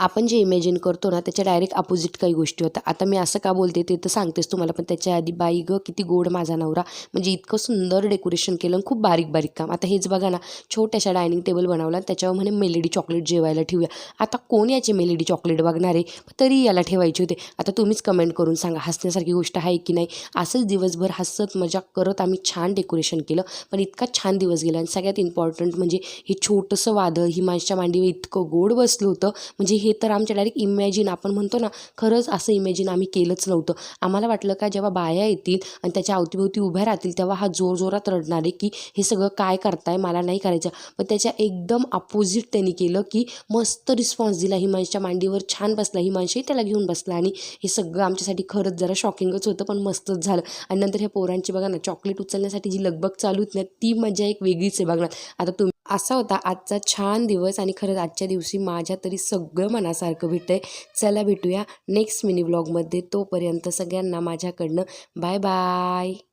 आपण जे इमॅजिन करतो ना त्याच्या डायरेक्ट अपोजिट काही गोष्टी होतात. आता मी असं का बोलते ते तर सांगतेच तुम्हाला, पण त्याच्या आधी बाई गं किती गोड माझा नवरा, म्हणजे इतकं सुंदर डेकोरेशन केलं खूप बारीक बारीक काम. आता हेच बघा ना, छोट्याशा डायनिंग टेबल बनवला आणि त्याच्यावर म्हणे मेलेडी चॉकलेट जेवायला ठेवूया. आता कोण याचे मेलेडी चॉकलेट बघणार आहे, तरी याला ठेवायचे होते. आता तुम्हीच कमेंट करून सांगा हसण्यासारखी गोष्ट आहे की नाही. असंच दिवसभर हसत मजाक करत आम्ही छान डेकोरेशन केलं, पण इतका छान दिवस गेला. आणि सगळ्यात इम्पॉर्टंट म्हणजे हे छोटंसं वादळ हिमांशच्या मांडीवर इतकं गोड बसलं होतं, म्हणजे हे तर आमच्या डायरेक्ट इमॅजिन आपण म्हणतो ना, खरंच असं इमॅजिन आम्ही केलंच नव्हतं. आम्हाला वाटलं का जेव्हा बाया येतील आणि त्याच्या अवतीभोवती उभ्या राहतील तेव्हा हा जोरजोरात रडणार आहे की हे सगळं काय करताय, मला नाही करायचं. पण त्याच्या एकदम अपोजिट त्यांनी केलं की मस्त रिस्पॉन्स दिला. हिमांशच्या मांडीवर छान बसला, हिमांशही त्याला घेऊन बसला. आणि हे सगळं आमच्यासाठी खरंच जरा शॉकिंगच होतं, पण मस्तच झालं. आणि नंतर ह्या पोरांची बघा ना, चॉकलेट उचलण्यासाठी जी लगबग चालू होती ना, ती मजा एक वेगळीच आहे बघा. आता तुम्ही असा होता आजचा छान दिवस, आणि खरंच आजच्या दिवशी माझ्या तरी सगळं मनासारखं भेटतंय. चला भेटूया नेक्स्ट मिनी व्लॉगमध्ये. तोपर्यंत सगळ्यांना माझ्याकडनं बाय बाय.